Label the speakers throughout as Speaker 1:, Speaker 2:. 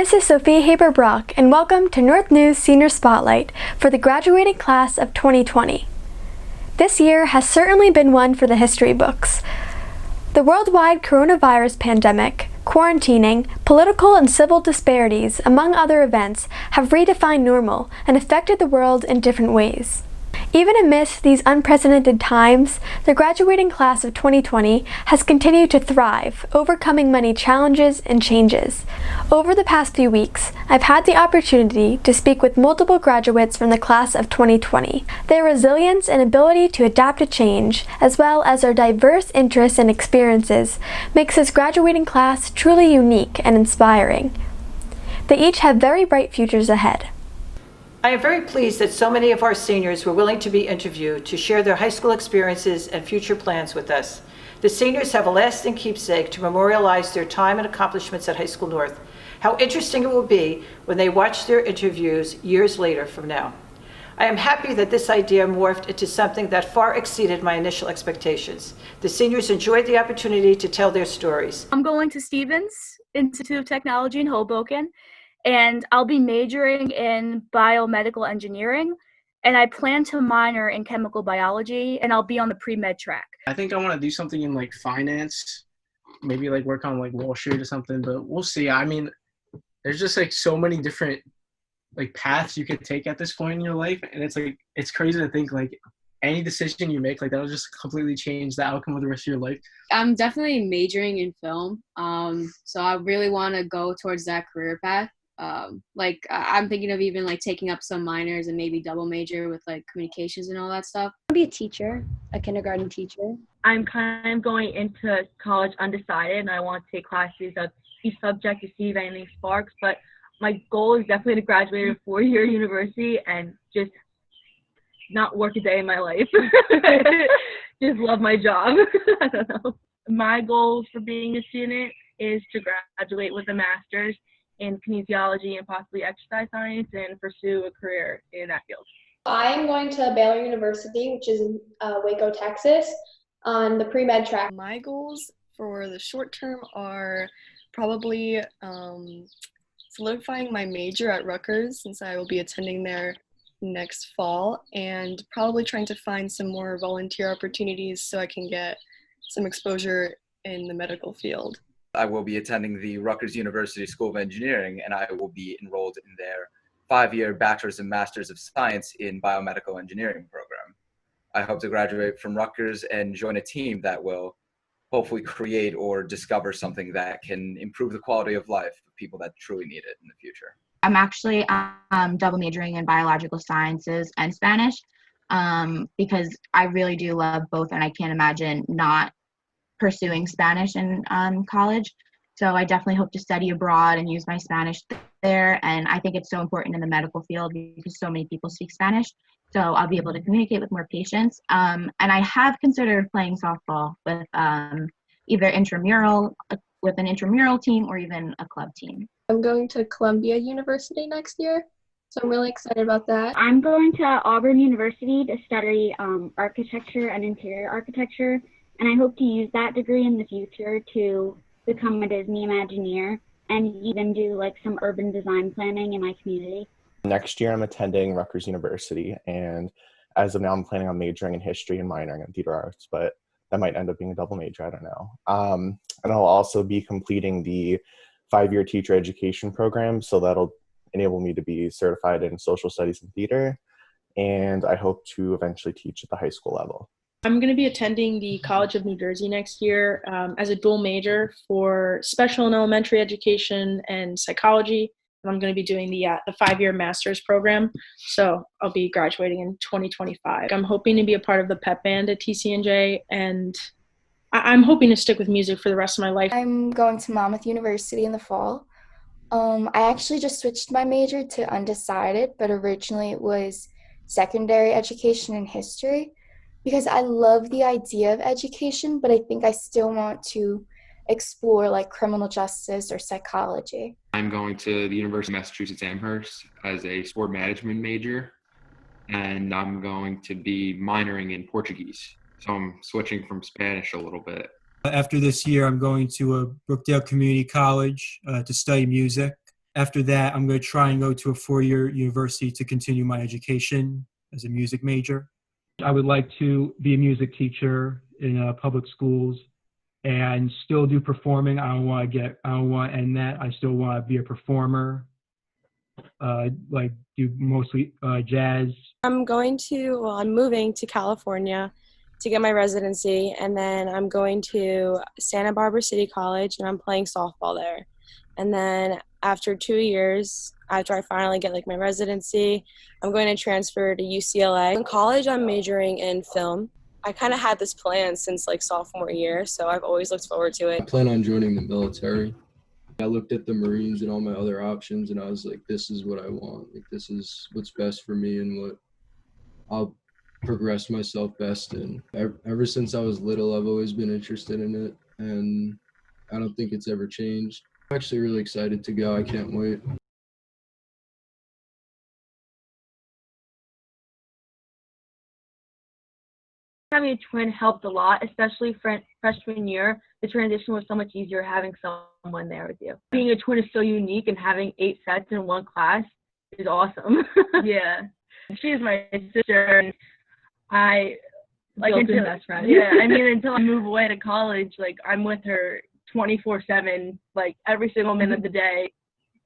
Speaker 1: This is Sophia Haber Brock, and welcome to North News Senior Spotlight for the graduating class of 2020. This year has certainly been one for the history books. The worldwide coronavirus pandemic, quarantining, political and civil disparities, among other events, have redefined normal and affected the world in different ways. Even amidst these unprecedented times, the graduating class of 2020 has continued to thrive, overcoming many challenges and changes. Over the past few weeks, I've had the opportunity to speak with multiple graduates from the class of 2020. Their resilience and ability to adapt to change, as well as their diverse interests and experiences, makes this graduating class truly unique and inspiring. They each have very bright futures ahead.
Speaker 2: I am very pleased that so many of our seniors were willing to be interviewed to share their high school experiences and future plans with us. The seniors have a lasting keepsake to memorialize their time and accomplishments at High School North. How interesting it will be when they watch their interviews years later from now. I am happy that this idea morphed into something that far exceeded my initial expectations. The seniors enjoyed the opportunity to tell their stories.
Speaker 3: I'm going to Stevens Institute of Technology in Hoboken, and I'll be majoring in biomedical engineering, and I plan to minor in chemical biology, and I'll be on the pre-med track.
Speaker 4: I think I want to do something in like finance, maybe like work on like Wall Street or something, but we'll see. I mean, there's just like so many different like paths you could take at this point in your life, and it's like it's crazy to think like any decision you make like that'll just completely change the outcome of the rest of your life.
Speaker 5: I'm definitely majoring in film, so I really want to go towards that career path. I'm thinking of even like taking up some minors and maybe double major with like communications and all that stuff.
Speaker 6: I want to be a teacher, a kindergarten teacher.
Speaker 7: I'm kind of going into college undecided, and I want to take classes of each subject to see if anything sparks, but my goal is definitely to graduate at a 4-year university and just not work a day in my life. Just love my job. I don't know. My goal for being a student is to graduate with a master's in kinesiology and possibly exercise science and pursue a career in that field.
Speaker 6: I am going to Baylor University, which is in Waco, Texas, on the pre-med track.
Speaker 8: My goals for the short term are probably solidifying my major at Rutgers, since I will be attending there next fall, and probably trying to find some more volunteer opportunities so I can get some exposure in the medical field.
Speaker 9: I will be attending the Rutgers University School of Engineering, and I will be enrolled in their 5-year Bachelor's and Master's of Science in Biomedical Engineering program. I hope to graduate from Rutgers and join a team that will hopefully create or discover something that can improve the quality of life for people that truly need it in the future.
Speaker 10: I'm actually double majoring in biological sciences and Spanish because I really do love both, and I can't imagine not pursuing Spanish in college. So I definitely hope to study abroad and use my Spanish there. And I think it's so important in the medical field because so many people speak Spanish. So I'll be able to communicate with more patients. And I have considered playing softball with either with an intramural team or even a club team.
Speaker 6: I'm going to Columbia University next year, so I'm really excited about that.
Speaker 11: I'm going to Auburn University to study architecture and interior architecture. And I hope to use that degree in the future to become a Disney Imagineer and even do like some urban design planning in my community.
Speaker 12: Next year, I'm attending Rutgers University, and as of now, I'm planning on majoring in history and minoring in theater arts, but that might end up being a double major, I don't know. And I'll also be completing the 5-year teacher education program, so that'll enable me to be certified in social studies and theater, and I hope to eventually teach at the high school level.
Speaker 13: I'm going to be attending the College of New Jersey next year as a dual major for special and elementary education and psychology. And I'm going to be doing the 5-year master's program. So I'll be graduating in 2025. I'm hoping to be a part of the pep band at TCNJ, and I'm hoping to stick with music for the rest of my life.
Speaker 14: I'm going to Monmouth University in the fall. I actually just switched my major to undecided, but originally it was secondary education and history, because I love the idea of education, but I think I still want to explore like criminal justice or psychology.
Speaker 15: I'm going to the University of Massachusetts Amherst as a sport management major, and I'm going to be minoring in Portuguese. So I'm switching from Spanish a little bit.
Speaker 16: After this year, I'm going to Brookdale Community College to study music. After that, I'm going to try and go to a 4-year university to continue my education as a music major. I would like to be a music teacher in public schools and still do performing. I don't want to end that. I still want to be a performer, like do mostly jazz.
Speaker 17: I'm moving to California to get my residency, and then I'm going to Santa Barbara City College, and I'm playing softball there. And then after 2 years, after I finally get like my residency, I'm going to transfer to UCLA. In college, I'm majoring in film. I kind of had this plan since like sophomore year, so I've always looked forward to it.
Speaker 18: I plan on joining the military. I looked at the Marines and all my other options, and I was like, this is what I want. Like, this is what's best for me and what I'll progress myself best in. Ever since I was little, I've always been interested in it, and I don't think it's ever changed. I'm actually really excited to go. I can't wait.
Speaker 7: Having a twin helped a lot, especially freshman year. The transition was so much easier having someone there with you. Being a twin is so unique, and having 8 sets in one class is awesome. Yeah. She is my sister, and I like until best friend. Yeah, I mean, until I move away to college, like I'm with her 24/7, like every single minute of the day.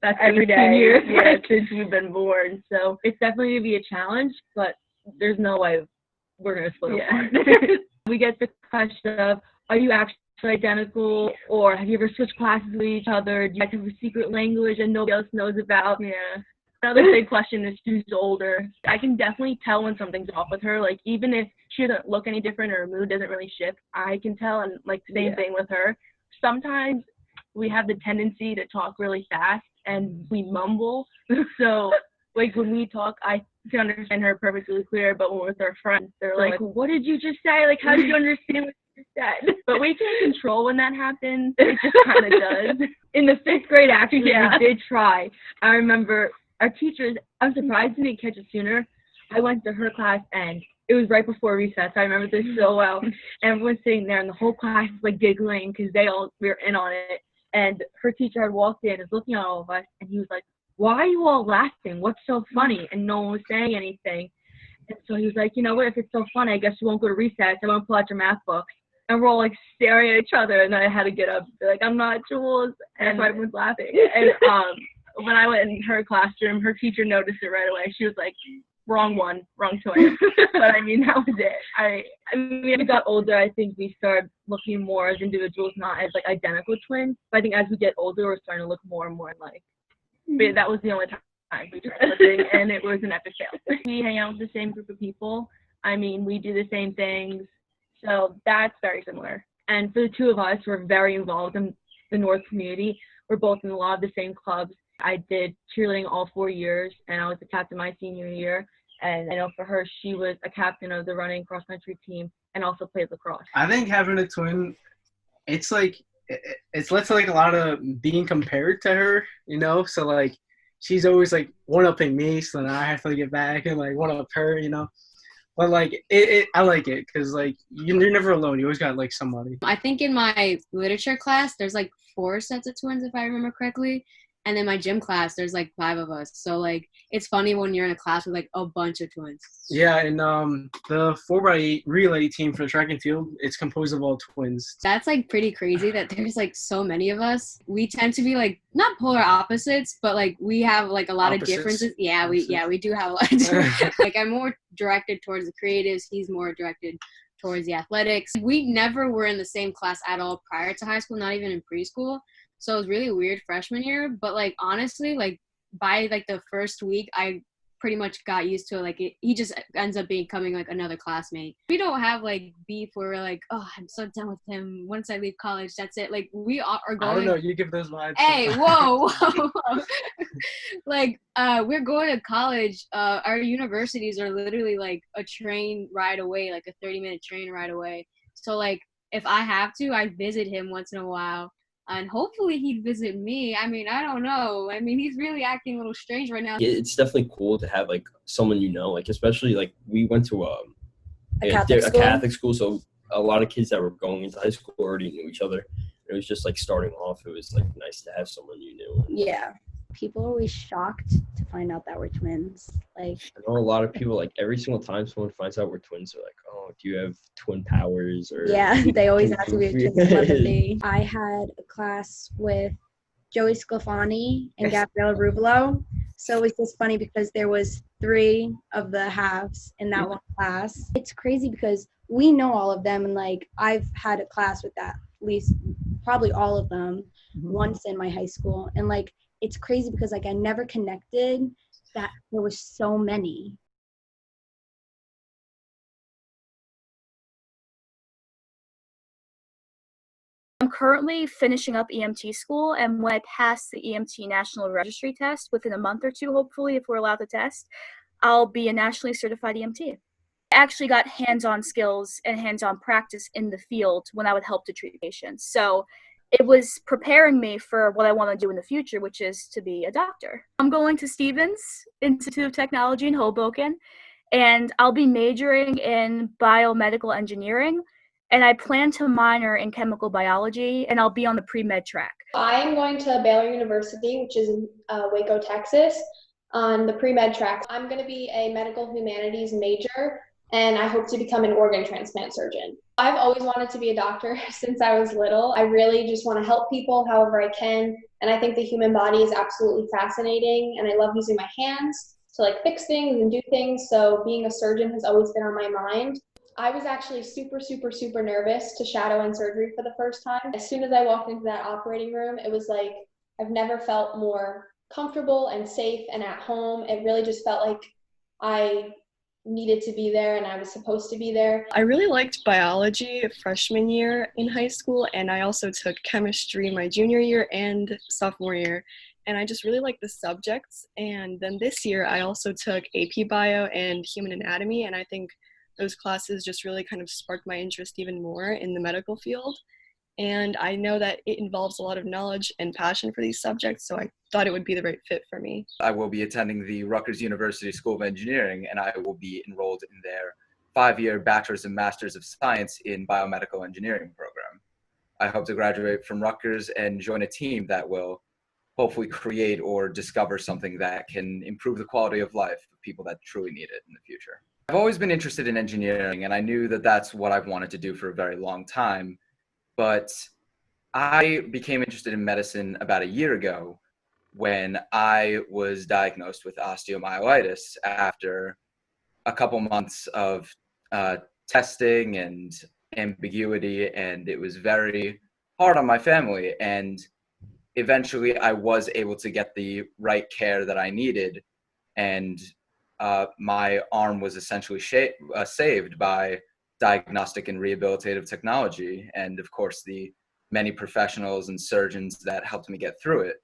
Speaker 7: That's every day. Years, yeah, since we've been born. So it's definitely gonna be a challenge, but there's no way we're gonna split apart. We get the question of, are you actually identical, or have you ever switched classes with each other? Do you guys have a secret language and nobody else knows about? Yeah. Another big question is who's older. I can definitely tell when something's off with her. Like, even if she doesn't look any different or her mood doesn't really shift, I can tell. And like same thing with her. Sometimes we have the tendency to talk really fast and we mumble. So like when we talk, I can understand her perfectly clear, but when we're with our friends, they're like, what did you just say? Like, how did you understand what you said? But we can't control when that happens. It just kind of does. In the 5th grade, actually, we did try. I remember our teachers, I'm surprised they didn't catch it sooner. I went to her class, and it was right before recess. I remember this so well. And everyone's sitting there, and the whole class was like giggling because we were in on it. And her teacher had walked in, was looking at all of us, and he was like, why are you all laughing? What's so funny? And no one was saying anything. And so he was like, you know what, if it's so funny, I guess you won't go to recess. I won't pull out your math books. And we're all like staring at each other. And then I had to get up and be like, I'm not Jules. And everyone's laughing. And when I went in her classroom, her teacher noticed it right away. She was like, wrong one, wrong choice. But I mean, that was it. I mean, as we got older, I think we started looking more as individuals, not as like identical twins. But I think as we get older, we're starting to look more and more alike. But that was the only time we tried living, and it was an epic fail. We hang out with the same group of people. I mean, we do the same things. So that's very similar. And for the two of us, we're very involved in the North community. We're both in a lot of the same clubs. I did cheerleading all 4 years, and I was the captain my senior year. And I know for her, she was a captain of the running cross-country team and also played lacrosse.
Speaker 4: I think having a twin, it's like, it's less like a lot of being compared to her, you know? So, like, she's always, like, one-upping me, so then I have to get back and, like, one-up her, you know? But, like, I like it because, like, you're never alone. You always got, like, somebody.
Speaker 5: I think in my literature class, there's, like, 4 sets of twins, if I remember correctly. And in my gym class, there's, like, 5 of us. So, like, it's funny when you're in a class with, like, a bunch of twins.
Speaker 4: Yeah, and the 4x8 relay team for track and field, it's composed of all twins.
Speaker 5: That's, like, pretty crazy that there's, like, so many of us. We tend to be, like, not polar opposites, but, like, we have, like, a lot of differences. Yeah, we do have a lot of differences. Like, I'm more directed towards the creatives. He's more directed towards the athletics. We never were in the same class at all prior to high school, not even in preschool. So it was really weird freshman year. But, like, honestly, like, by, like, the first week, I pretty much got used to it. Like, he just ends up becoming, like, another classmate. We don't have, like, beef where we're like, oh, I'm so done with him. Once I leave college, that's it. Like, we are going.
Speaker 4: I don't know. You give those vibes.
Speaker 5: Hey, whoa. Like, we're going to college. Our universities are literally, like, a train ride away, like a 30-minute train ride away. So, like, if I have to, I visit him once in a while. And hopefully he'd visit me. I mean, I don't know. I mean, he's really acting a little strange right now.
Speaker 19: It's definitely cool to have, like, someone you know, like, especially, like, we went to
Speaker 5: a Catholic
Speaker 19: school, so a lot of kids that were going into high school already knew each other. It was just, like, starting off, it was, like, nice to have someone you knew.
Speaker 5: Yeah.
Speaker 20: people are always shocked to find out that we're twins. Like,
Speaker 19: I know a lot of people, like every single time someone finds out we're twins, they're like, "Oh, do you have twin powers?" Or
Speaker 20: yeah, they always
Speaker 19: twin
Speaker 20: ask me
Speaker 19: goofy?"
Speaker 20: a twin telepathy. I had a class with Joey Sclafani and Gabriella Rubelo. So it was just funny because there was 3 of the halves in that one class. It's crazy because we know all of them, and like I've had a class with at least probably all of them once in my high school. And like it's crazy because like I never connected that there was so many.
Speaker 3: I'm currently finishing up EMT school, and when I pass the EMT National Registry test within a month or 2, hopefully, if we're allowed to test, I'll be a nationally certified EMT. I actually got hands-on skills and hands-on practice in the field when I would help to treat patients. So it was preparing me for what I want to do in the future, which is to be a doctor. I'm going to Stevens Institute of Technology in Hoboken, and I'll be majoring in biomedical engineering. And I plan to minor in chemical biology, and I'll be on the pre-med track.
Speaker 6: I am going to Baylor University, which is in Waco, Texas, on the pre-med track. I'm going to be a medical humanities major, and I hope to become an organ transplant surgeon. I've always wanted to be a doctor since I was little. I really just want to help people however I can, and I think the human body is absolutely fascinating, and I love using my hands to like fix things and do things, so being a surgeon has always been on my mind. I was actually super nervous to shadow in surgery for the first time. As soon as I walked into that operating room, it was like I've never felt more comfortable and safe and at home. It really just felt like I needed to be there and I was supposed to be there.
Speaker 8: I really liked biology freshman year in high school, and I also took chemistry my junior year and sophomore year. And I just really liked the subjects. And then this year I also took AP Bio and Human Anatomy, and I think those classes just really kind of sparked my interest even more in the medical field. And I know that it involves a lot of knowledge and passion for these subjects, so I thought it would be the right fit for me.
Speaker 9: I will be attending the Rutgers University School of Engineering, and I will be enrolled in their 5-year Bachelor's and Master's of Science in Biomedical Engineering program. I hope to graduate from Rutgers and join a team that will hopefully create or discover something that can improve the quality of life of people that truly need it in the future. I've always been interested in engineering, and I knew that that's what I've wanted to do for a very long time. But I became interested in medicine about a year ago when I was diagnosed with osteomyelitis after a couple months of testing and ambiguity, and it was very hard on my family. And eventually I was able to get the right care that I needed, and my arm was essentially saved by diagnostic and rehabilitative technology, and of course the many professionals and surgeons that helped me get through it.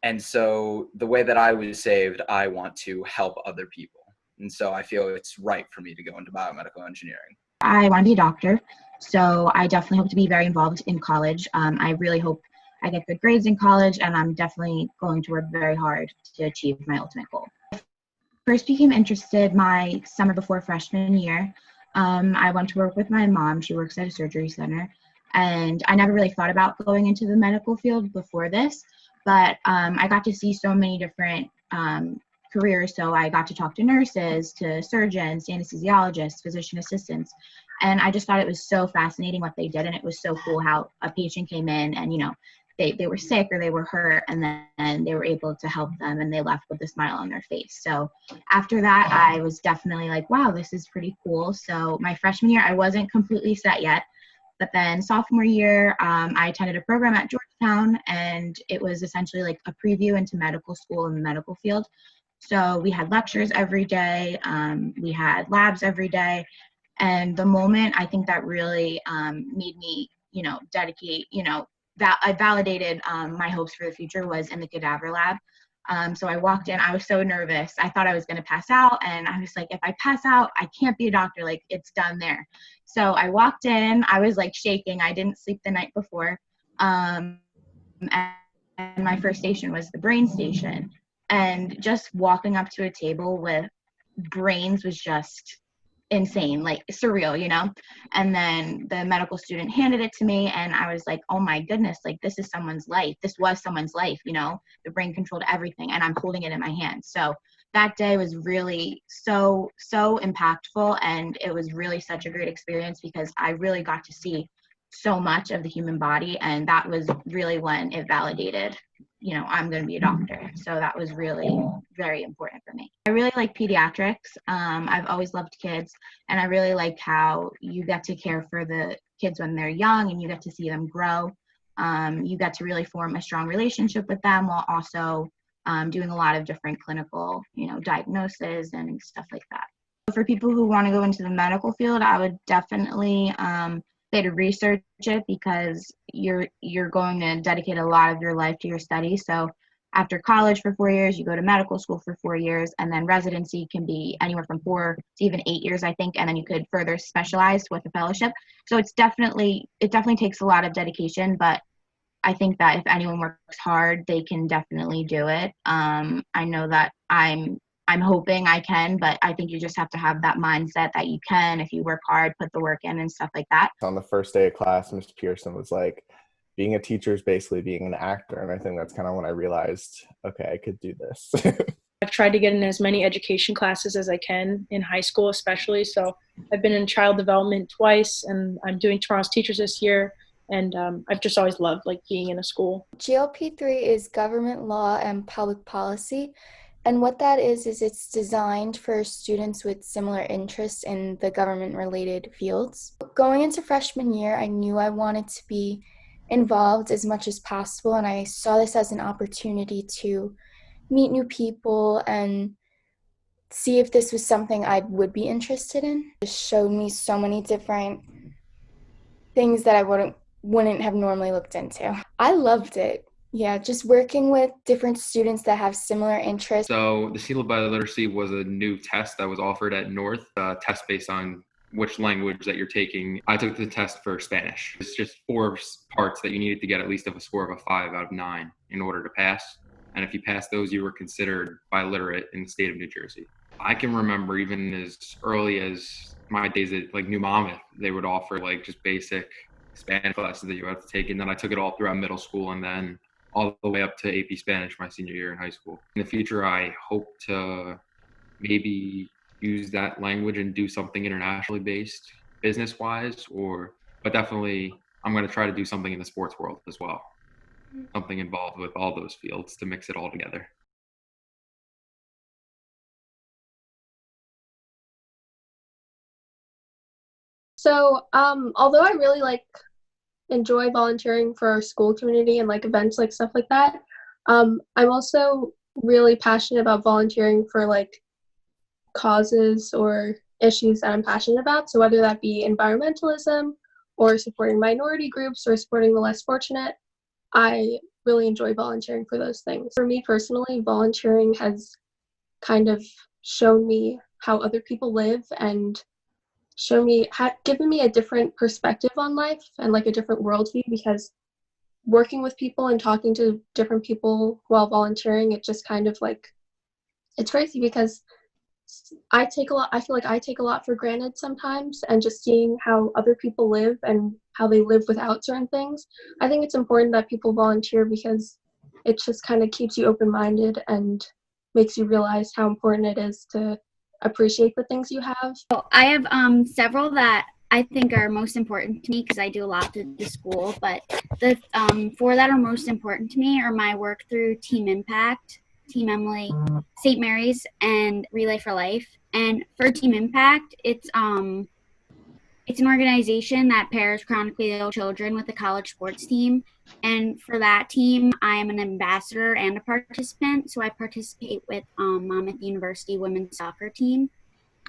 Speaker 9: And so the way that I was saved, I want to help other people. And so I feel it's right for me to go into biomedical engineering.
Speaker 10: I want to be a doctor, so I definitely hope to be very involved in college. I really hope I get good grades in college, and I'm definitely going to work very hard to achieve my ultimate goal. First became interested my summer before freshman year. I went to work with my mom. She works at a surgery center, and I never really thought about going into the medical field before this, but I got to see so many different careers. So I got to talk to nurses, to surgeons, anesthesiologists, physician assistants, and I just thought it was so fascinating what they did, and it was so cool how a patient came in and, you know, they were sick or they were hurt, and then they were able to help them, and they left with a smile on their face. So after that, I was definitely like, wow, this is pretty cool. So my freshman year, I wasn't completely set yet, but then sophomore year, I attended a program at Georgetown, and it was essentially like a preview into medical school in the medical field. So we had lectures every day, we had labs every day, and the moment I think that really made me, you know, dedicate, you know, that I validated my hopes for the future was in the cadaver lab. So I walked in, I was so nervous. I thought I was going to pass out, and I was like, if I pass out, I can't be a doctor, like it's done there. So I walked in, I was like shaking. I didn't sleep the night before. And my first station was the brain station. And just walking up to a table with brains was just insane, like surreal, you know? And then the medical student handed it to me and I was like, oh my goodness, like this is someone's life. This was someone's life, you know? The brain controlled everything and I'm holding it in my hand. So that day was really so impactful, and it was really such a great experience because I really got to see so much of the human body, and that was really when it validated, you know, I'm going to be a doctor. So that was really very important for me. I really like pediatrics. I've always loved kids, and I really like how you get to care for the kids when they're young and you get to see them grow. You get to really form a strong relationship with them while also doing a lot of different clinical, you know, diagnoses and stuff like that. For people who want to go into the medical field, I would definitely say to research it, because you're going to dedicate a lot of your life to your study. So after college for 4 years, you go to medical school for 4 years, and then residency can be anywhere from 4 to even 8 years, I think, and then you could further specialize with a fellowship. So it definitely takes a lot of dedication, but I think that if anyone works hard, they can definitely do it. I know that I'm hoping I can, but I think you just have to have that mindset that you can if you work hard, put the work in and stuff like that.
Speaker 12: On the first day of class, Ms. Pearson was like, being a teacher is basically being an actor. And I think that's kind of when I realized, okay, I could do this.
Speaker 13: I've tried to get in as many education classes as I can in high school, especially. So I've been in child development twice, and I'm doing Tomorrow's Teachers this year. And I've just always loved like being in a school.
Speaker 14: GLP3 is government law and public policy. And what that is it's designed for students with similar interests in the government-related fields. Going into freshman year, I knew I wanted to be involved as much as possible, and I saw this as an opportunity to meet new people and see if this was something I would be interested in. It showed me so many different things that I wouldn't have normally looked into. I loved it. Yeah, just working with different students that have similar interests.
Speaker 15: So the Seal of Biliteracy was a new test that was offered at North, a test based on which language that you're taking. I took the test for Spanish. It's just 4 parts that you needed to get at least of a score of a 5 out of 9 in order to pass. And if you passed those, you were considered biliterate in the state of New Jersey. I can remember even as early as my days at like New Monmouth, they would offer like just basic Spanish classes that you have to take. And then I took it all throughout middle school and then all the way up to AP Spanish my senior year in high school. In the future, I hope to maybe use that language and do something internationally based business-wise, but definitely I'm going to try to do something in the sports world as well. Something involved with all those fields to mix it all together.
Speaker 6: So, although I really enjoy volunteering for our school community and events stuff like that, I'm also really passionate about volunteering for causes or issues that I'm passionate about. So whether that be environmentalism or supporting minority groups or supporting the less fortunate, I really enjoy volunteering for those things. For me personally, volunteering has kind of shown me how other people live and given me a different perspective on life and a different worldview, because working with people and talking to different people while volunteering, it just kind of it's crazy because I feel like I take a lot for granted sometimes, and just seeing how other people live and how they live without certain things. I think it's important that people volunteer because it just kind of keeps you open-minded and makes you realize how important it is to appreciate the things you have.
Speaker 11: I have several that I think are most important to me because I do a lot through the school, but the 4 that are most important to me are my work through Team Impact, Team Emily, St. Mary's, and Relay for Life. And for Team Impact, it's an organization that pairs chronically ill children with a college sports team. And for that team, I am an ambassador and a participant. So I participate with Monmouth University women's soccer team.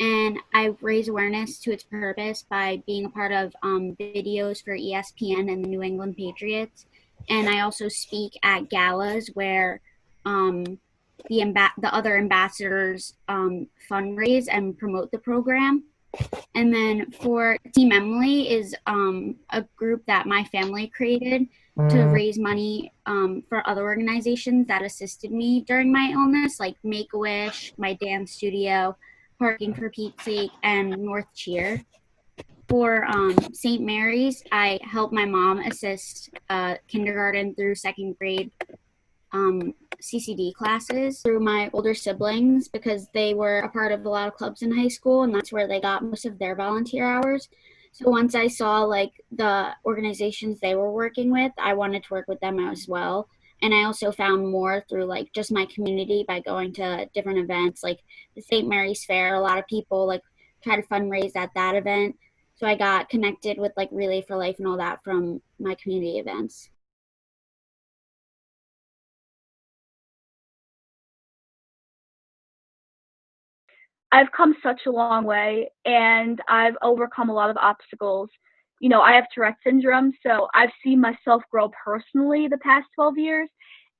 Speaker 11: And I raise awareness to its purpose by being a part of videos for ESPN and the New England Patriots. And I also speak at galas where the other ambassadors fundraise and promote the program. And then for Team Emily is a group that my family created to raise money for other organizations that assisted me during my illness, like Make-A-Wish, my dance studio, Parking for Pete's Sake, and North Cheer. For St. Mary's, I helped my mom assist kindergarten through second grade CCD classes through my older siblings because they were a part of a lot of clubs in high school, and that's where they got most of their volunteer hours. So once I saw like the organizations they were working with, I wanted to work with them as well. And I also found more through like just my community by going to different events like the St. Mary's Fair. A lot of people like try to fundraise at that event. So I got connected with like Relay for Life and all that from my community events.
Speaker 3: I've come such a long way, and I've overcome a lot of obstacles. You know, I have Tourette syndrome, so I've seen myself grow personally the past 12 years,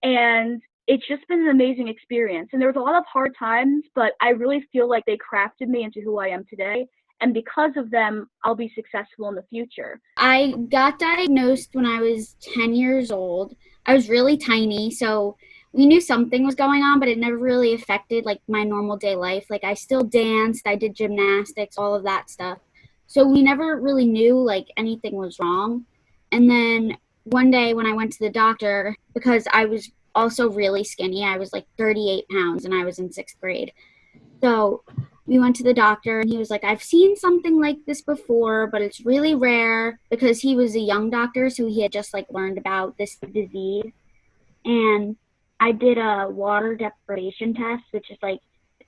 Speaker 3: and it's just been an amazing experience. And there was a lot of hard times, but I really feel like they crafted me into who I am today. And because of them, I'll be successful in the future.
Speaker 11: I got diagnosed when I was 10 years old. I was really tiny, so we knew something was going on, but it never really affected like my normal day life. Like I still danced, I did gymnastics, all of that stuff. So we never really knew like anything was wrong. And then one day when I went to the doctor, because I was also really skinny, I was like 38 pounds and I was in 6th grade. So we went to the doctor and he was like, I've seen something like this before, but it's really rare, because he was a young doctor, so he had just like learned about this disease. And I did a water deprivation test, which is like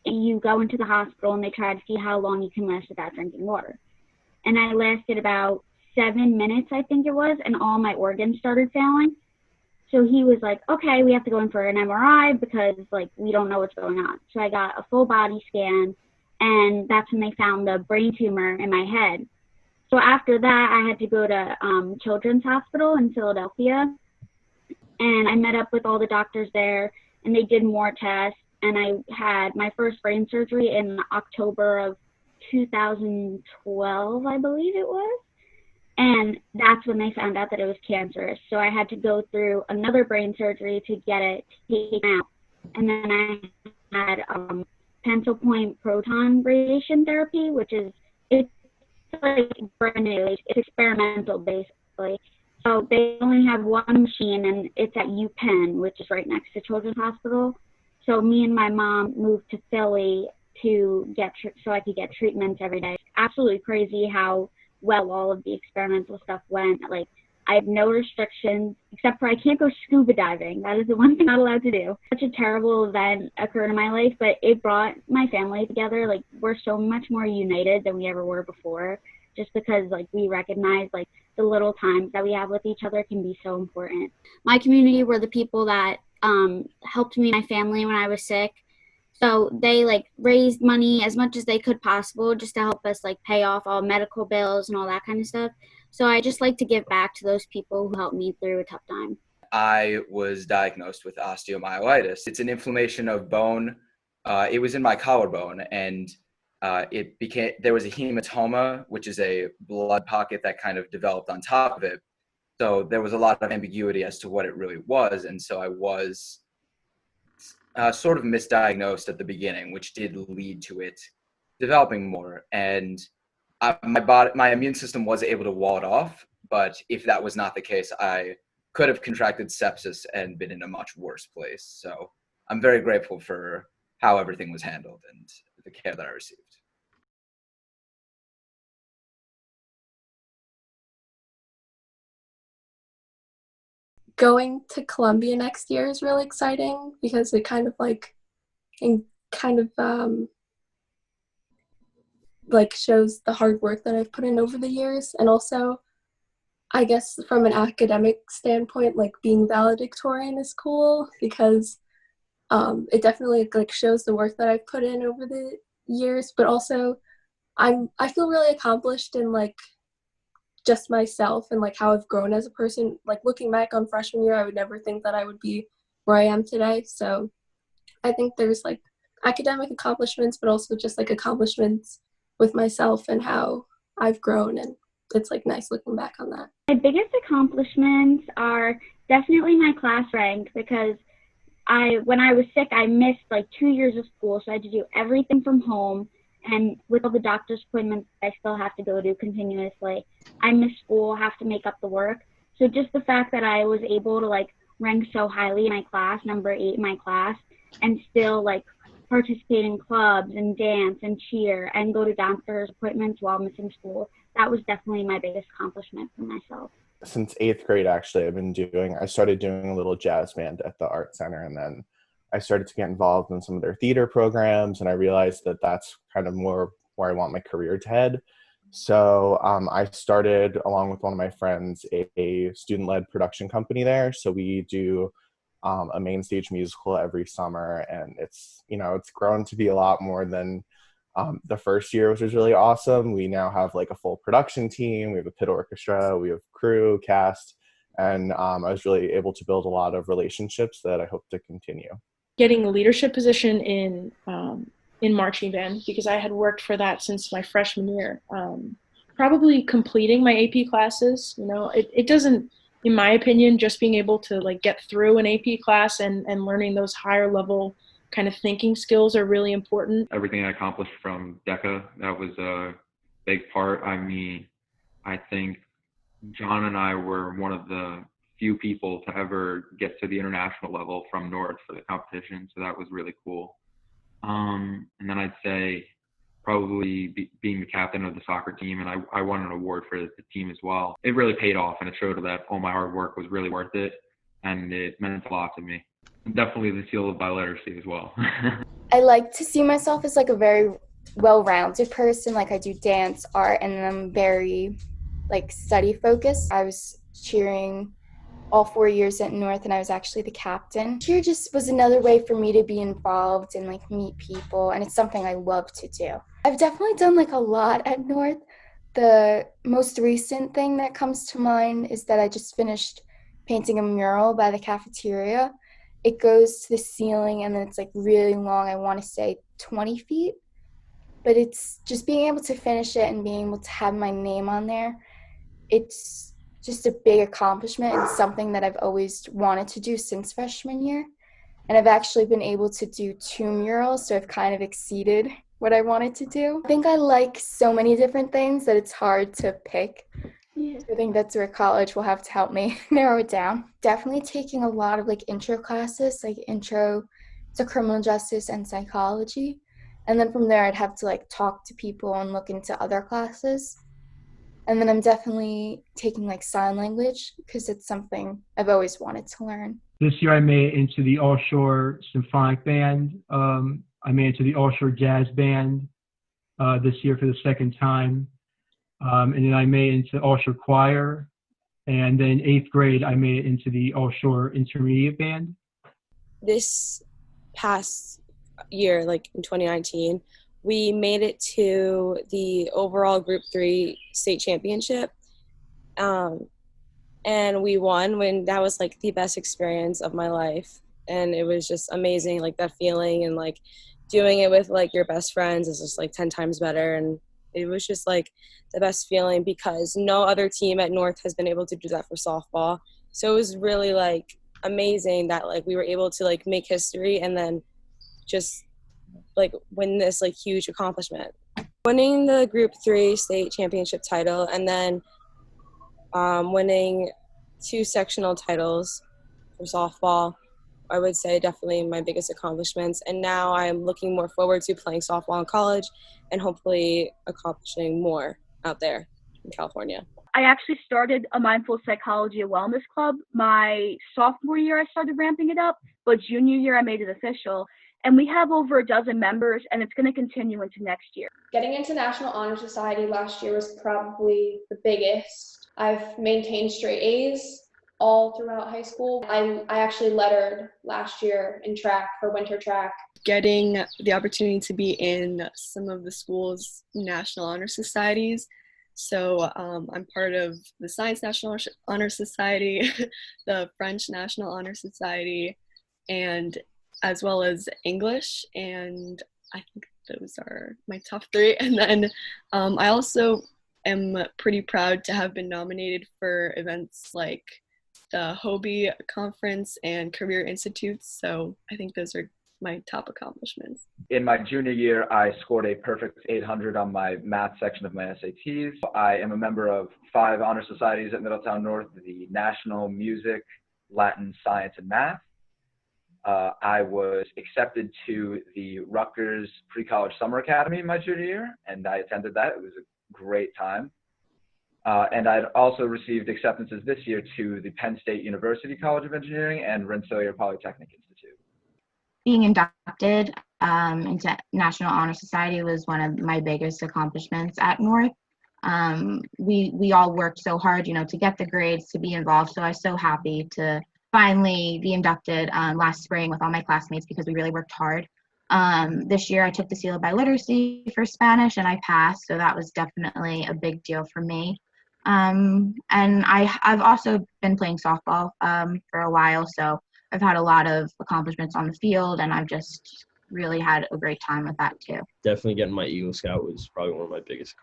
Speaker 11: you go into the hospital and they try to see how long you can last without drinking water. And I lasted about 7 minutes, I think it was, and all my organs started failing. So he was like, okay, we have to go in for an MRI because like we don't know what's going on. So I got a full body scan, and that's when they found the brain tumor in my head. So after that, I had to go to Children's Hospital in Philadelphia. And I met up with all the doctors there, and they did more tests. And I had my first brain surgery in October of 2012, I believe it was. And that's when they found out that it was cancerous. So I had to go through another brain surgery to get it taken out. And then I had pencil point proton radiation therapy, which is, it's like brand new. It's experimental, basically. So they only have one machine, and it's at UPenn, which is right next to Children's Hospital. So me and my mom moved to Philly to so I could get treatments every day. Absolutely crazy how well all of the experimental stuff went. Like I have no restrictions except for I can't go scuba diving. That is the one thing I'm not allowed to do. Such a terrible event occurred in my life, but it brought my family together. Like we're so much more united than we ever were before, just because like we recognize like the little times that we have with each other can be so important. My community were the people that helped me and my family when I was sick. So they like raised money as much as they could possible just to help us like pay off all medical bills and all that kind of stuff. So I just like to give back to those people who helped me through a tough time.
Speaker 9: I was diagnosed with osteomyelitis. It's an inflammation of bone. It was in my collarbone, and there was a hematoma, which is a blood pocket that kind of developed on top of it. So there was a lot of ambiguity as to what it really was. And so I was sort of misdiagnosed at the beginning, which did lead to it developing more. And my immune system was able to wall it off. But if that was not the case, I could have contracted sepsis and been in a much worse place. So I'm very grateful for how everything was handled and the care that I received.
Speaker 21: Going to Columbia next year is really exciting because it kind of shows the hard work that I've put in over the years, and also I guess from an academic standpoint, like being valedictorian is cool because it definitely like shows the work that I've put in over the years, but also I feel really accomplished in like just myself and like how I've grown as a person. Like looking back on freshman year, I would never think that I would be where I am today. So I think there's like academic accomplishments, but also just like accomplishments with myself and how I've grown, and it's like nice looking back on that.
Speaker 11: My biggest accomplishments are definitely my class rank, because when I was sick, I missed like 2 years of school, so I had to do everything from home. And with all the doctor's appointments I still have to go to continuously, I miss school, have to make up the work. So just the fact that I was able to like rank so highly in my class, number 8 in my class, and still like participate in clubs and dance and cheer and go to doctor's appointments while missing school, that was definitely my biggest accomplishment for myself.
Speaker 12: Since 8th grade, actually, I started doing a little jazz band at the art center, and then I started to get involved in some of their theater programs, and I realized that that's kind of more where I want my career to head. So I started, along with one of my friends, a student-led production company there. So we do a main stage musical every summer, and it's grown to be a lot more than the first year, which was really awesome. We now have like a full production team. We have a pit orchestra, we have crew, cast, and I was really able to build a lot of relationships that I hope to continue.
Speaker 13: Getting a leadership position in marching band, because I had worked for that since my freshman year. Probably completing my AP classes. It doesn't, in my opinion, just being able to like get through an AP class and learning those higher level kind of thinking skills are really important.
Speaker 15: Everything I accomplished from DECA, that was a big part. I mean, I think John and I were one of the few people to ever get to the international level from North for the competition, so that was really cool. And then I'd say probably being the captain of the soccer team, and I won an award for the team as well. It really paid off, and it showed that all my hard work was really worth it, and it meant a lot to me. And definitely the seal of biliteracy as well.
Speaker 14: I like to see myself as like a very well-rounded person. Like I do dance, art, and I'm very like study focused. I was cheering all 4 years at North, and I was actually the captain. Cheer just was another way for me to be involved and like meet people, and it's something I love to do. I've definitely done like a lot at North. The most recent thing that comes to mind is that I just finished painting a mural by the cafeteria. It goes to the ceiling, and then it's like really long. I want to say 20 feet, but it's just being able to finish it and being able to have my name on there. It's just a big accomplishment and something that I've always wanted to do since freshman year. And I've actually been able to do 2 murals, so I've kind of exceeded what I wanted to do. I think I like so many different things that it's hard to pick. Yeah. I think that's where college will have to help me narrow it down. Definitely taking a lot of like intro classes, like intro to criminal justice and psychology. And then from there, I'd have to like talk to people and look into other classes. And then I'm definitely taking like sign language because it's something I've always wanted to learn.
Speaker 16: This year I made it into the All-Shore Symphonic Band. I made it into the All-Shore Jazz Band this year for the second time. And then I made it into All-Shore Choir. And then 8th grade, I made it into the All-Shore Intermediate Band.
Speaker 17: This past year, like in 2019, we made it to the overall Group 3 state championship. And we won. When that was like the best experience of my life. And it was just amazing, like that feeling, and like doing it with like your best friends is just like 10 times better. And it was just like the best feeling because no other team at North has been able to do that for softball. So it was really like amazing that like we were able to like make history and then just like win this like huge accomplishment. Winning the Group 3 state championship title and then winning 2 sectional titles for softball, I would say definitely my biggest accomplishments. And now I'm looking more forward to playing softball in college and hopefully accomplishing more out there in California.
Speaker 3: I actually started a mindful psychology and wellness club. My sophomore year, I started ramping it up, but junior year, I made it official. And we have over a dozen members, and it's going to continue into next year.
Speaker 6: Getting into National Honor Society last year was probably the biggest. I've maintained straight A's all throughout high school. I actually lettered last year in track for winter track.
Speaker 8: Getting the opportunity to be in some of the school's National Honor Societies. So I'm part of the Science National Honor Society, the French National Honor Society, and as well as English. And I think those are my top 3. And then I also am pretty proud to have been nominated for events like the Hobie Conference and Career Institutes. So I think those are my top accomplishments.
Speaker 9: In my junior year, I scored a perfect 800 on my math section of my SATs. I am a member of 5 honor societies at Middletown North, the National Music, Latin, Science, and Math. I was accepted to the Rutgers Pre-College Summer Academy my junior year, and I attended that. It was a great time. And I'd also received acceptances this year to the Penn State University College of Engineering and Rensselaer Polytechnic Institute.
Speaker 10: Being inducted into National Honor Society was one of my biggest accomplishments at North. We all worked so hard, to get the grades, to be involved. So I was so happy to finally be inducted last spring with all my classmates because we really worked hard. This year I took the seal of biliteracy for Spanish and I passed, so that was definitely a big deal for me. And I've also been playing softball for a while, so I've had a lot of accomplishments on the field, and I've just really had a great time with that too.
Speaker 19: Definitely getting my Eagle Scout was probably one of my biggest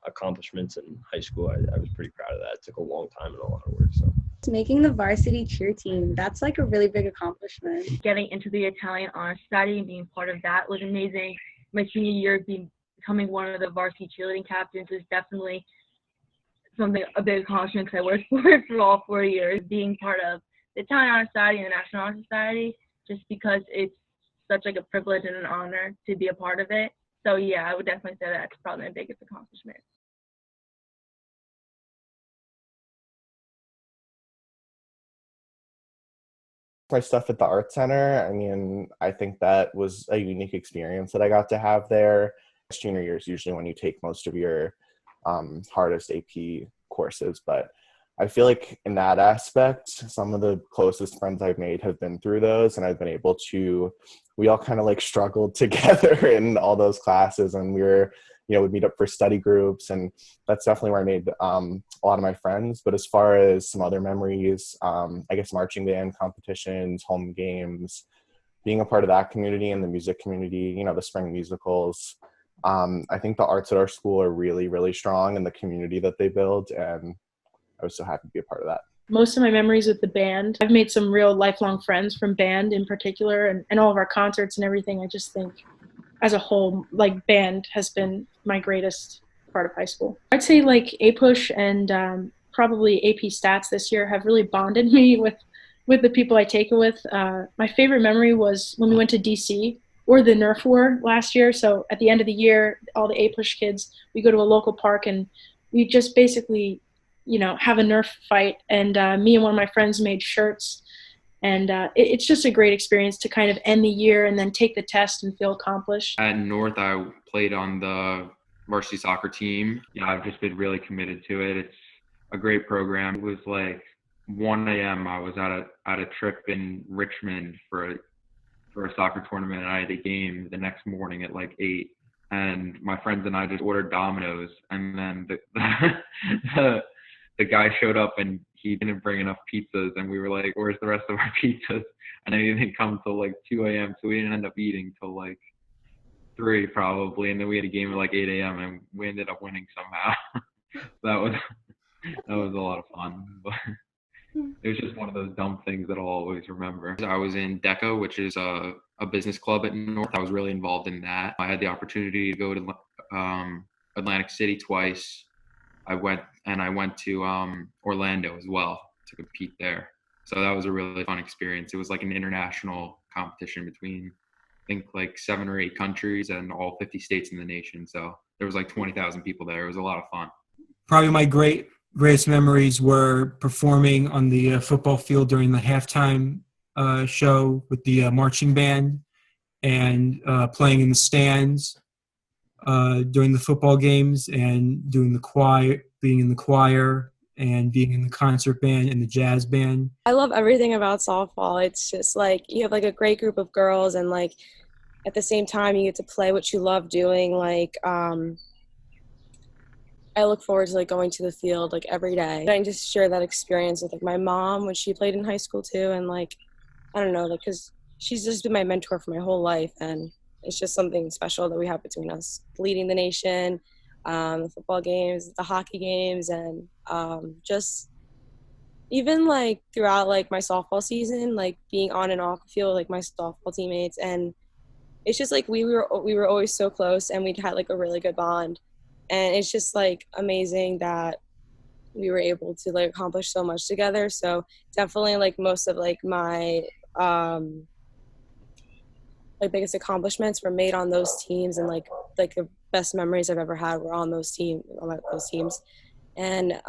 Speaker 19: accomplishments in high school. I was pretty proud of that. It took a long time and a lot of work. So
Speaker 20: Making the varsity cheer team, that's like a really big accomplishment.
Speaker 7: Getting into the Italian Honor Society and being part of that was amazing. My senior year, becoming one of the varsity cheerleading captains was definitely a big accomplishment because I worked for it for all 4 years. Being part of the Italian Honor Society and the National Honor Society, just because it's such a privilege and an honor to be a part of it. So yeah, I would definitely say that's probably my biggest accomplishment.
Speaker 12: My stuff at the Art Center, I think that was a unique experience that I got to have there. Junior year is usually when you take most of your hardest AP courses, but I feel like in that aspect, some of the closest friends I've made have been through those, and I've been able to, we all kind of struggled together in all those classes, and we were, would meet up for study groups, and that's definitely where I made a lot of my friends. But as far as some other memories, I guess marching band competitions, home games, being a part of that community and the music community, the spring musicals. I think the arts at our school are really, really strong in the community that they build, and I was so happy to be a part of that.
Speaker 13: Most of my memories with the band, I've made some real lifelong friends from band in particular, and all of our concerts and everything. I just think as a whole, band has been my greatest part of high school. I'd say APUSH and probably AP Stats this year have really bonded me with the people I take it with. My favorite memory was when we went to DC or the Nerf War last year. So at the end of the year, all the APUSH kids, we go to a local park and we just basically have a Nerf fight, and me and one of my friends made shirts, and it's just a great experience to kind of end the year and then take the test and feel accomplished.
Speaker 15: At North, I played on the varsity soccer team. I've just been really committed to it. It's a great program. It was 1 a.m. I was at a trip in Richmond for a soccer tournament, and I had a game the next morning at 8. And my friends and I just ordered Domino's, and then the guy showed up and he didn't bring enough pizzas, and we were like, where's the rest of our pizzas? And then he didn't come till 2 a.m. So we didn't end up eating till 3 probably. And then we had a game at 8 a.m. and we ended up winning somehow. that was a lot of fun. But it was just one of those dumb things that I'll always remember. I was in DECA, which is a business club at North. I was really involved in that. I had the opportunity to go to Atlantic City twice. I went to Orlando as well to compete there. So that was a really fun experience. It was an international competition between, I think, 7 or 8 countries and all 50 states in the nation. So there was 20,000 people there. It was a lot of fun.
Speaker 16: Probably my greatest memories were performing on the football field during the halftime show with the marching band, and playing in the stands during the football games, and being in the choir, and being in the concert band and the jazz band.
Speaker 17: I love everything about softball. It's just you have a great group of girls, and at the same time you get to play what you love doing. I look forward to going to the field every day. I just share that experience with my mom when she played in high school too, and I don't know, because she's just been my mentor for my whole life, and it's just something special that we have between us. Leading the nation, the football games, the hockey games, and just even throughout my softball season, being on and off the field with my softball teammates, and it's just like we were always so close, and we'd had like a really good bond, and it's just like amazing that we were able to like accomplish so much together. So definitely like most of like my like biggest accomplishments were made on those teams, and like the best memories I've ever had were on those teams. And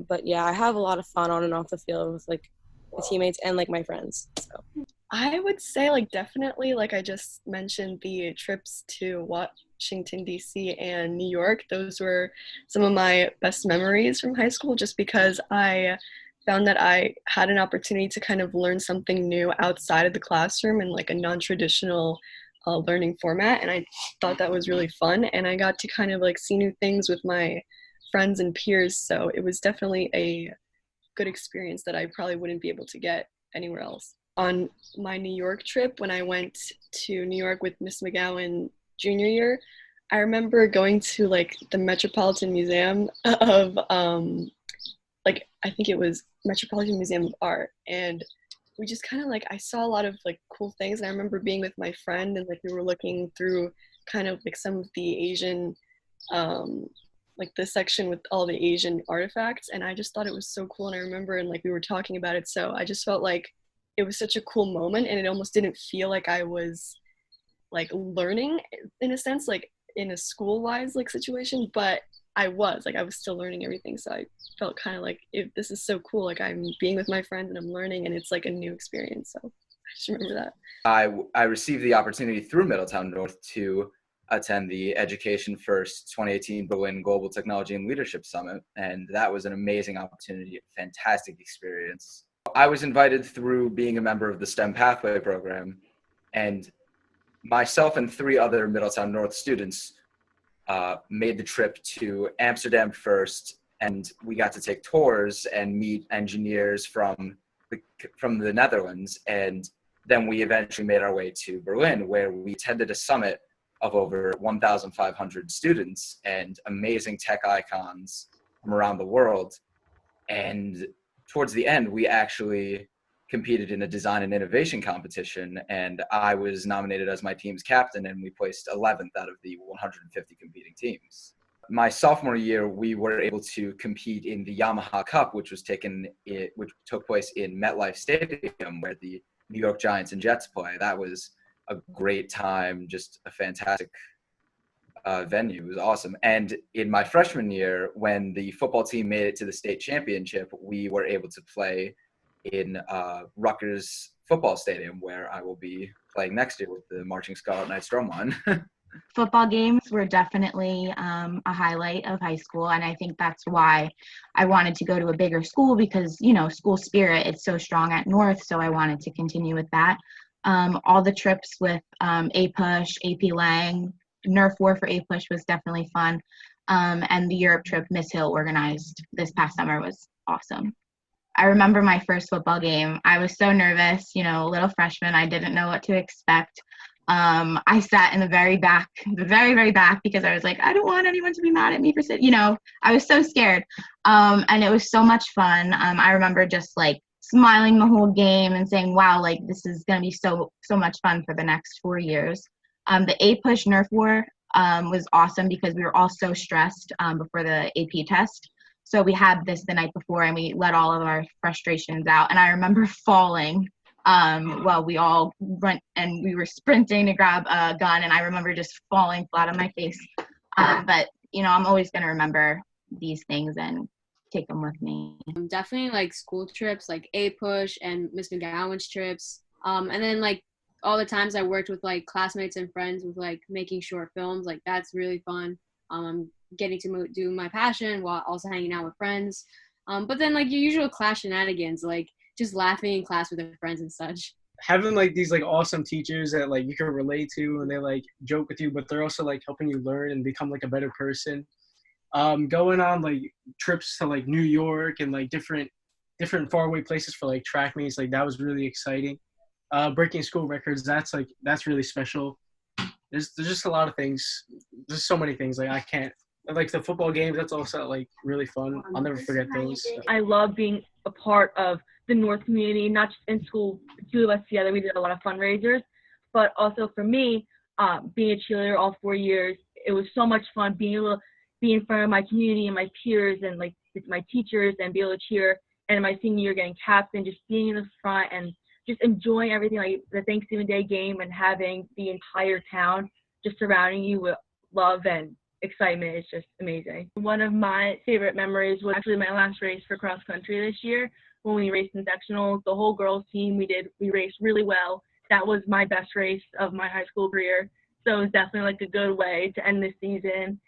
Speaker 17: but yeah, I have a lot of fun on and off the field with like my teammates and like my friends. So
Speaker 8: I would say like definitely, like I just mentioned, the trips to Washington DC and New York. Those were some of my best memories from high school, just because I found that I had an opportunity to kind of learn something new outside of the classroom in like a non-traditional learning format, and I thought that was really fun, and I got to kind of like see new things with my friends and peers. So it was definitely a good experience that I probably wouldn't be able to get anywhere else. On my New York trip, when I went to New York with Miss McGowan junior year, I remember going to like the Metropolitan Museum of like I think it was Metropolitan Museum of Art, and we just kind of like I saw a lot of like cool things, and I remember being with my friend, and like we were looking through kind of like some of the Asian like the section with all the Asian artifacts, and I just thought it was so cool, and I remember and like we were talking about it, so I just felt like it was such a cool moment, and it almost didn't feel like I was like learning in a sense, like in a school-wise like situation, but I was still learning everything. So I felt kind of like, if this is so cool, like I'm being with my friends and I'm learning, and it's like a new experience. So I just remember that.
Speaker 9: I received the opportunity through Middletown North to attend the Education First 2018 Berlin Global Technology and Leadership Summit, and that was an amazing opportunity, a fantastic experience. I was invited through being a member of the STEM Pathway program, and myself and 3 other Middletown North students made the trip to Amsterdam first, and we got to take tours and meet engineers from the Netherlands, and then we eventually made our way to Berlin, where we attended a summit of over 1,500 students and amazing tech icons from around the world. And towards the end, we actually competed in a design and innovation competition, and I was nominated as my team's captain, and we placed 11th out of the 150 competing teams. My sophomore year, we were able to compete in the Yamaha Cup, which took place in MetLife Stadium, where the New York Giants and Jets play. That was a great time, just a fantastic venue. It was awesome. And in my freshman year, when the football team made it to the state championship, we were able to play in Rutgers football stadium, where I will be playing next year with the Marching Scarlet Knights Drumline.
Speaker 10: Football games were definitely a highlight of high school, and I think that's why I wanted to go to a bigger school, because, you know, school spirit, it's so strong at North, so I wanted to continue with that. All the trips with A-Push, AP Lang, Nerf War for A-Push was definitely fun, and the Europe trip Miss Hill organized this past summer was awesome. I remember my first football game. I was so nervous, you know, little freshman. I didn't know what to expect. I sat in the very back, because I was like, I don't want anyone to be mad at me for sitting, you know, I was so scared. And it was so much fun. I remember just like smiling the whole game and saying, wow, like this is going to be so much fun for the next 4 years. The A-Push Nerf War was awesome, because we were all so stressed before the AP test. So we had this the night before, and we let all of our frustrations out. And I remember falling while we all went, and we were sprinting to grab a gun, and I remember just falling flat on my face. But, you know, I'm always going to remember these things and take them with me.
Speaker 5: Definitely like school trips, like A-Push and Miss McGowan's trips. And then like all the times I worked with like classmates and friends with like making short films, like that's really fun. I'm getting to do my passion while also hanging out with friends. But then like your usual class shenanigans, like just laughing in class with their friends and such.
Speaker 4: Having like these like awesome teachers that like you can relate to, and they like joke with you, but they're also like helping you learn and become like a better person. Going on like trips to like New York and like different faraway places for like track meets, like that was really exciting. Breaking school records, that's really special. There's just a lot of things. There's so many things, like I can't, like the football games, that's also like really fun. I'll never forget those.
Speaker 7: I love being a part of the North community, not just in school, 2 of us together. We did a lot of fundraisers, but also for me, being a cheerleader all 4 years. It was so much fun being able to be in front of my community and my peers and like my teachers and be able to cheer. And my senior year getting captain, just being in the front and just enjoying everything, like the Thanksgiving Day game and having the entire town just surrounding you with love and excitement is just amazing. One of my favorite memories was actually my last race for cross country this year when we raced in sectionals. The whole girls team, we raced really well. That was my best race of my high school career. So it was definitely like a good way to end the season.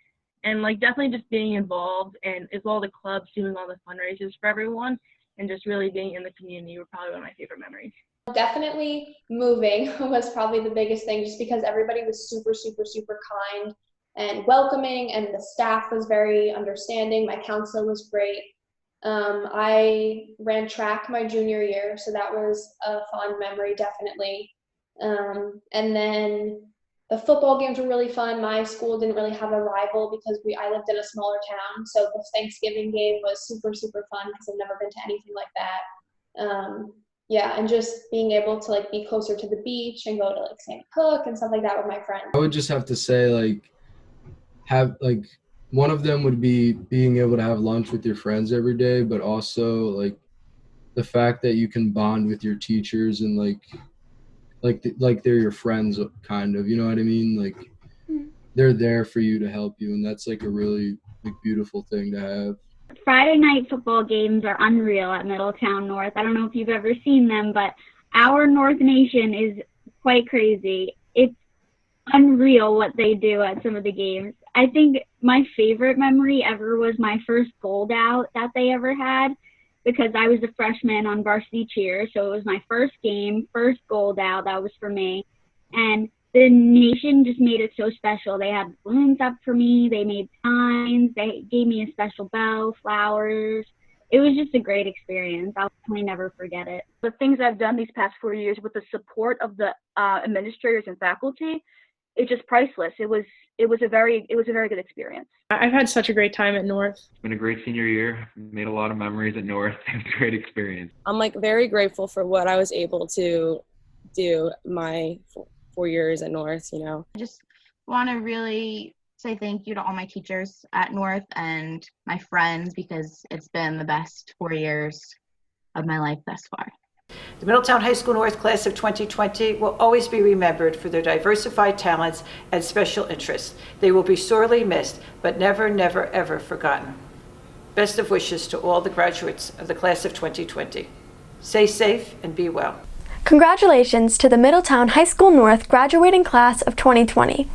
Speaker 7: And like definitely just being involved and as well the clubs doing all the fundraisers for everyone and just really being in the community were probably one of my favorite memories.
Speaker 6: Definitely moving was probably the biggest thing, just because everybody was super, super, super kind and welcoming, and the staff was very understanding. My counselor was great. I ran track my junior year, so that was a fond memory, definitely. And then the football games were really fun. My school didn't really have a rival because I lived in a smaller town, so the Thanksgiving game was super, super fun because I've never been to anything like that. Yeah, and just being able to like be closer to the beach and go to like Sandy Hook and stuff like that with my friends.
Speaker 18: I would just have to say one of them would be being able to have lunch with your friends every day, but also like the fact that you can bond with your teachers and like they're your friends, kind of, you know what I mean? Like they're there for you to help you, and that's like a really beautiful thing to have.
Speaker 11: Friday night football games are unreal at Middletown North. I don't know if you've ever seen them, but our North Nation is quite crazy. It's unreal what they do at some of the games. I think my favorite memory ever was my first gold out that they ever had, because I was a freshman on varsity cheer, so it was my first game, first gold out. That was for me. And the nation just made it so special. They had balloons up for me. They made signs. They gave me a special bow, flowers. It was just a great experience. I'll definitely never forget it.
Speaker 3: The things I've done these past 4 years with the support of the administrators and faculty, it's just priceless. It was a very good experience.
Speaker 13: I've had such a great time at North.
Speaker 15: It's been a great senior year. Made a lot of memories at North. It's a great experience.
Speaker 17: I'm like very grateful for what I was able to do my 4 years at North, you know.
Speaker 10: I just want to really say thank you to all my teachers at North and my friends, because it's been the best 4 years of my life thus far.
Speaker 2: The Middletown High School North class of 2020 will always be remembered for their diversified talents and special interests. They will be sorely missed, but never, never, ever forgotten. Best of wishes to all the graduates of the class of 2020. Stay safe and be well.
Speaker 1: Congratulations to the Middletown High School North graduating class of 2020.